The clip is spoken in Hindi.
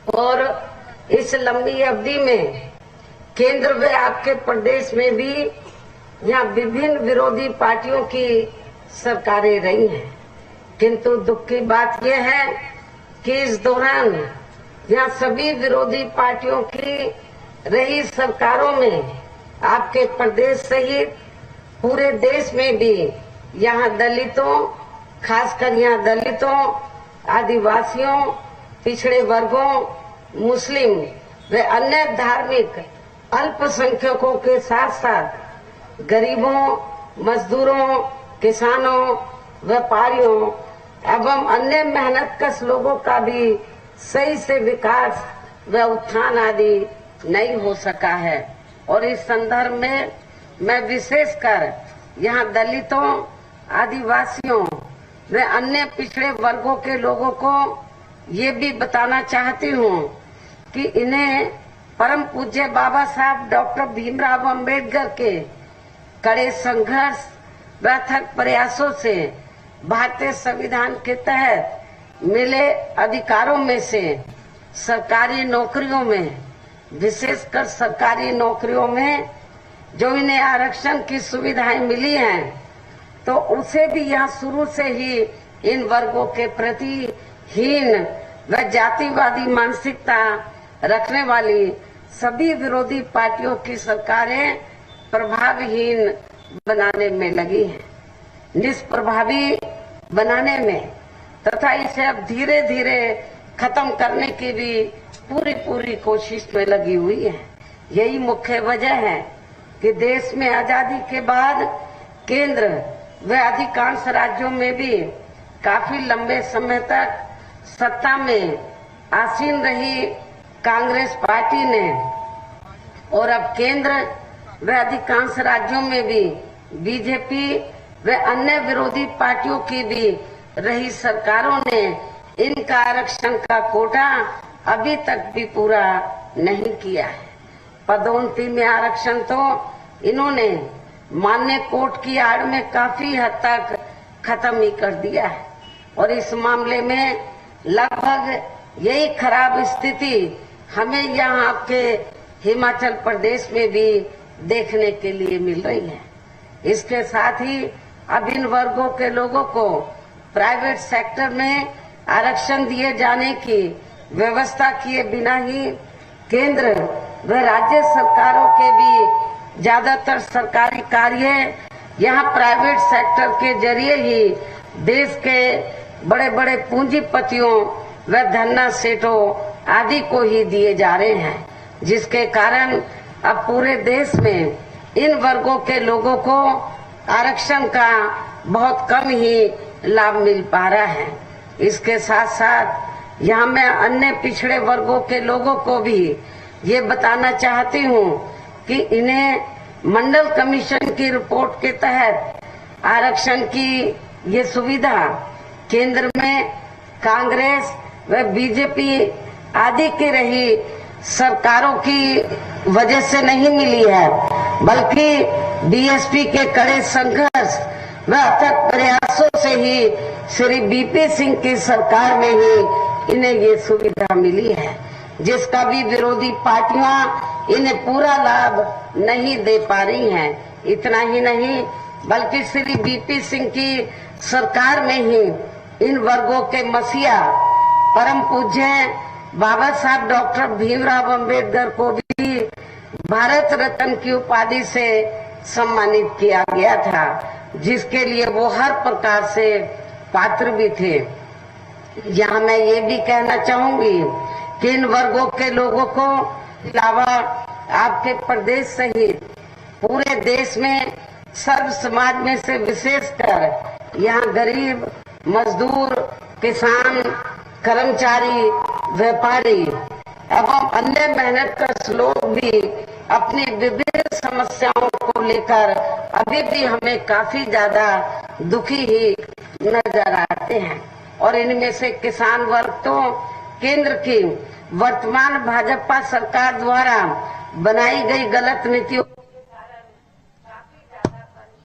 और इस लंबी अवधि में केंद्र व आपके प्रदेश में भी यहाँ विभिन्न विरोधी पार्टियों की सरकारें रही हैं, किंतु दुख की बात यह है कि इस दौरान यहाँ सभी विरोधी पार्टियों की रही सरकारों में आपके प्रदेश सहित पूरे देश में भी यहाँ दलितों, खासकर यहाँ दलितों, आदिवासियों, पिछड़े वर्गों, मुस्लिम व अन्य धार्मिक अल्पसंख्यकों के साथ साथ गरीबों, मजदूरों, किसानों, व्यापारियों एवं अन्य मेहनतकश लोगों का भी सही से विकास व उत्थान आदि नहीं हो सका है। और इस संदर्भ में मैं विशेषकर यहाँ दलितों, आदिवासियों व अन्य पिछड़े वर्गों के लोगों को ये भी बताना चाहती हूँ कि इन्हें परम पूज्य बाबा साहब डॉक्टर भीमराव अंबेडकर के कड़े संघर्ष व अथक प्रयासों से भारतीय संविधान के तहत मिले अधिकारों में से सरकारी नौकरियों में, विशेषकर सरकारी नौकरियों में जो इन्हें आरक्षण की सुविधाएं मिली हैं, तो उसे भी यहाँ शुरू से ही इन वर्गों के प्रति हीन व जातिवादी मानसिकता रखने वाली सभी विरोधी पार्टियों की सरकारें प्रभावहीन बनाने में लगी हैं, निष्प्रभावी बनाने में तथा इसे अब धीरे धीरे खत्म करने की भी पूरी कोशिश में लगी हुई है। यही मुख्य वजह है कि देश में आजादी के बाद केंद्र व अधिकांश राज्यों में भी काफी लंबे समय तक सत्ता में आसीन रही कांग्रेस पार्टी ने और अब केंद्र व अधिकांश राज्यों में भी बीजेपी व अन्य विरोधी पार्टियों की भी रही सरकारों ने इनका आरक्षण का कोटा अभी तक भी पूरा नहीं किया है। पदोन्नति में आरक्षण तो इन्होंने मान्य कोर्ट की आड़ में काफी हद तक खत्म ही कर दिया है और इस मामले में लगभग यही खराब स्थिति हमें यहाँ आपके हिमाचल प्रदेश में भी देखने के लिए मिल रही है। इसके साथ ही अब इन वर्गों के लोगों को प्राइवेट सेक्टर में आरक्षण दिए जाने की व्यवस्था किए बिना ही केंद्र व राज्य सरकारों के भी ज्यादातर सरकारी कार्य यहाँ प्राइवेट सेक्टर के जरिए ही देश के बड़े बड़े पूंजीपतियों व धन्ना सेठों आदि को ही दिए जा रहे हैं, जिसके कारण अब पूरे देश में इन वर्गों के लोगों को आरक्षण का बहुत कम ही लाभ मिल पा रहा है। इसके साथ साथ यहाँ मैं अन्य पिछड़े वर्गों के लोगों को भी ये बताना चाहती हूँ कि इन्हें मंडल कमीशन की रिपोर्ट के तहत आरक्षण की ये सुविधा केंद्र में कांग्रेस व बीजेपी आदि की रही सरकारों की वजह से नहीं मिली है, बल्कि बीएसपी के कड़े संघर्ष व अथक प्रयासों से ही श्री बीपी सिंह की सरकार में ही इन्हें ये सुविधा मिली है, जिसका भी विरोधी पार्टियां इन्हें पूरा लाभ नहीं दे पा रही हैं। इतना ही नहीं बल्कि श्री बीपी सिंह की सरकार में ही इन वर्गों के मसीहा परम पूज्य बाबा साहब डॉक्टर भीमराव अंबेडकर को भी भारत रत्न की उपाधि से सम्मानित किया गया था, जिसके लिए वो हर प्रकार से पात्र भी थे। यहाँ मैं ये भी कहना चाहूंगी कि इन वर्गों के लोगों को अलावा आपके प्रदेश सहित पूरे देश में सर्व समाज में से विशेषकर यहाँ गरीब, मजदूर, किसान, कर्मचारी, व्यापारी एवं अन्य मेहनतकश लोग भी अपनी विभिन्न समस्याओं को लेकर अभी भी हमें काफी ज्यादा दुखी ही नजर आते हैं और इनमें से किसान वर्ग तो केंद्र की वर्तमान भाजपा सरकार द्वारा बनाई गई गलत नीतियों